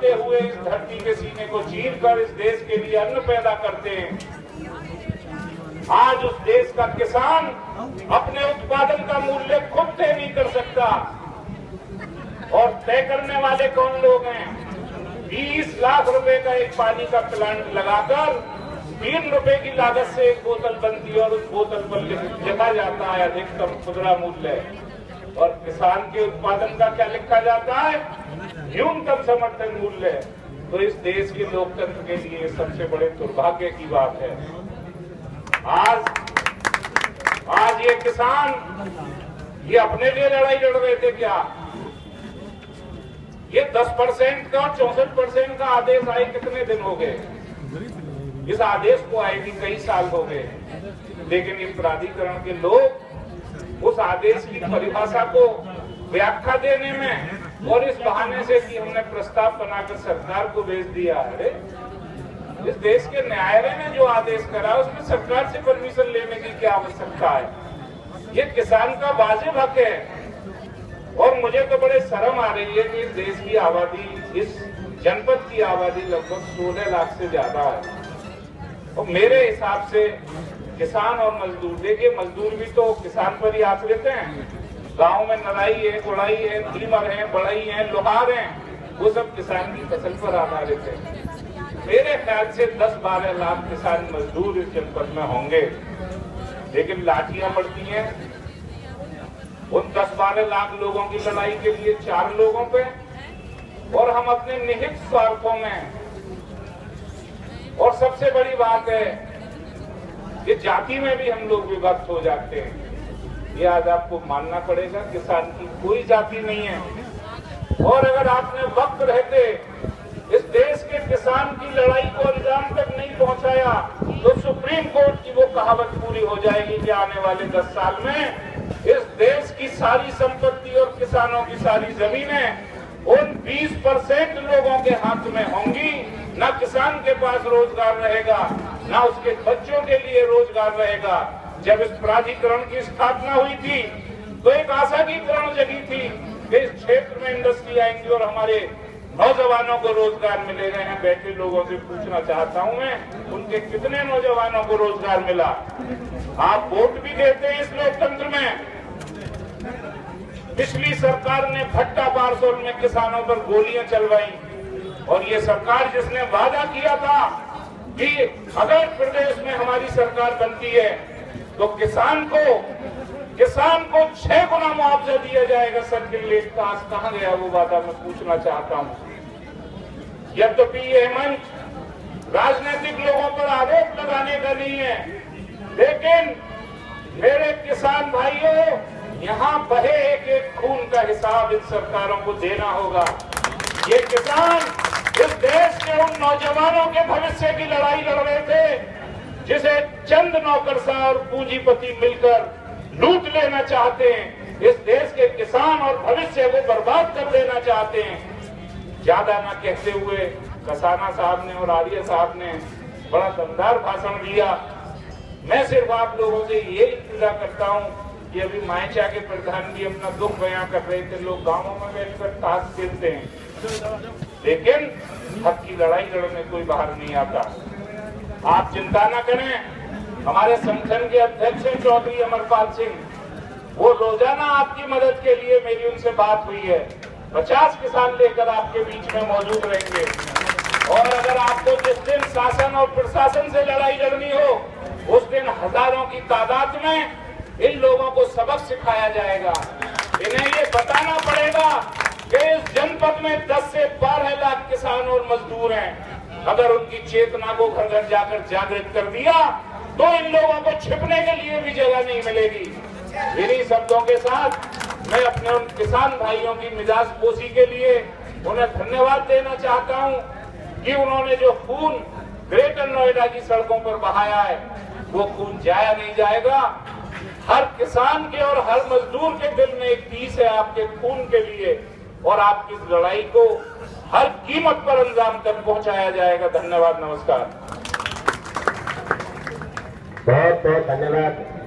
बढ़ते हुए इस धरती के सीने को चीर कर इस देश के लिए अन्न पैदा करते हैं। आज उस देश का किसान अपने उत्पादन का मूल्य खुद तय नहीं कर सकता, और तय करने वाले कौन लोग हैं? 20 लाख रुपए का एक पानी का प्लांट लगाकर 3 रुपए की लागत से एक बोतल बनती है और उस बोतल पर लिखा जाता है अधिकतम खुदरा मूल्य, और किसान के उत्पादन का क्या लिखा जाता है? न्यूनतम समर्थन मूल्य। तो इस देश के लोकतंत्र के लिए सबसे बड़े दुर्भाग्य की बात है। आज ये किसान ये अपने लिए लड़ाई लड़ रहे थे क्या? ये 10% का 64% का आदेश आए कितने दिन हो गए? इस आदेश को आए भी कई साल हो गए, लेकिन ये प्राधिकरण के लोग उस आदेश की परिभाषा को व्याख्या देने में और इस बहाने से कि हमने प्रस्ताव बनाकर सरकार को भेज दिया है। इस देश के न्यायालय ने जो आदेश करा उसमें सरकार से परमिशन लेने की क्या आवश्यकता है? ये किसान का वाजिब हक है। और मुझे तो बड़े शर्म आ रही है कि इस देश की आबादी, इस जनपद की आबादी लगभग 16 लाख से ज्यादा है, और मेरे हिसाब से किसान और मजदूर, देखिए मजदूर भी तो किसान पर ही आश्रित हैं। गांव में नराई है, गुड़ाई है, टीमर है, बढ़ई है, लोहार हैं, वो सब किसान की फसल पर आधारित है। मेरे ख्याल से 10-12 लाख किसान मजदूर इस जनपद में होंगे, लेकिन लाठियां पड़ती हैं उन 10-12 लाख लोगों की लड़ाई के लिए 4 लोगों पे, और हम अपने निहित स्वार्थों में। और सबसे बड़ी बात है कि जाति में भी हम लोग विभक्त हो जाते हैं। ये आज आपको मानना पड़ेगा, किसान की कोई जाति नहीं है। और अगर आपने वक्त रहते इस देश के किसान की लड़ाई को अंजाम तक नहीं पहुंचाया तो सुप्रीम कोर्ट की वो कहावत पूरी हो जाएगी कि आने वाले 10 साल में इस देश की सारी संपत्ति और किसानों की सारी जमीनें उन 20% लोगों के हाथ में होंगी। न किसान के पास रोजगार रहेगा, न उसके बच्चों के लिए रोजगार रहेगा। जब इस प्राधिकरण की स्थापना हुई थी तो एक आशा की किरण जगी थी कि इस क्षेत्र में इंडस्ट्री आएंगी और हमारे नौजवानों को रोजगार मिलेगा। यहाँ बैठे लोगों से पूछना चाहता हूँ मैं, उनके कितने नौजवानों को रोजगार मिला? आप वोट भी देते हैं इस लोकतंत्र में। पिछली सरकार ने भट्टा पारसोल में किसानों पर गोलियां चलवाई, और ये सरकार जिसने वादा किया था कि अगर प्रदेश में हमारी सरकार बनती है तो किसान को 6 गुना मुआवजा दिया जाएगा सर्किल रेट का। आज कहाँ गया वो वादा? मैं पूछना चाहता हूँ। यद्यपि ये मंच राजनीतिक लोगों पर आरोप लगाने का नहीं है, लेकिन मेरे किसान भाइयों, यहाँ बहे एक खून का हिसाब इन सरकारों को देना होगा। ये किसान इस देश के उन नौजवानों के भविष्य की लड़ाई लड़ रहे थे जिसे चंद नौकरशाह और पूंजीपति मिलकर लूट लेना चाहते हैं। इस देश के किसान और भविष्य को बर्बाद कर देना चाहते हैं। ज्यादा ना कहते हुए कसाना साहब ने और आर्य साहब ने बड़ा दमदार भाषण दिया। मैं सिर्फ आप लोगों से ये इल्तिजा करता हूँ कि अभी मायचा के प्रधान भी अपना दुख बयां कर रहे थे। लोग गांवों में बैठकर ताश खेलते हैं, लेकिन हक की लड़ाई लड़ने कोई बाहर नहीं आता। आप चिंता न करें, हमारे संगठन के अध्यक्ष हैं चौधरी अमरपाल सिंह, वो रोजाना आपकी मदद के लिए, मेरी उनसे बात हुई है, 50 किसान लेकर आपके बीच में मौजूद रहेंगे। और अगर आपको जिस दिन शासन और प्रशासन से लड़ाई लड़नी हो उस दिन हजारों की तादाद में इन लोगों को सबक सिखाया जाएगा। इन्हें ये बताना पड़ेगा कि इस जनपद में 10 से 12 लाख किसान और मजदूर हैं। अगर उनकी चेतना को घर घर जाकर जागृत कर दिया तो इन लोगों को छिपने के लिए भी जगह नहीं मिलेगी। इन्हीं शब्दों के साथ मैं अपने उन किसान भाइयों की मिजाज पोसी के लिए उन्हें धन्यवाद देना चाहता हूं कि उन्होंने जो खून ग्रेटर नोएडा की सड़कों पर बहाया है वो खून जाया नहीं जाएगा। हर किसान के और हर मजदूर के दिल में एक टीस है आपके खून के लिए, और आपकी लड़ाई को हर कीमत पर अंजाम तक पहुंचाया जाएगा। धन्यवाद, नमस्कार। बहुत बहुत धन्यवाद।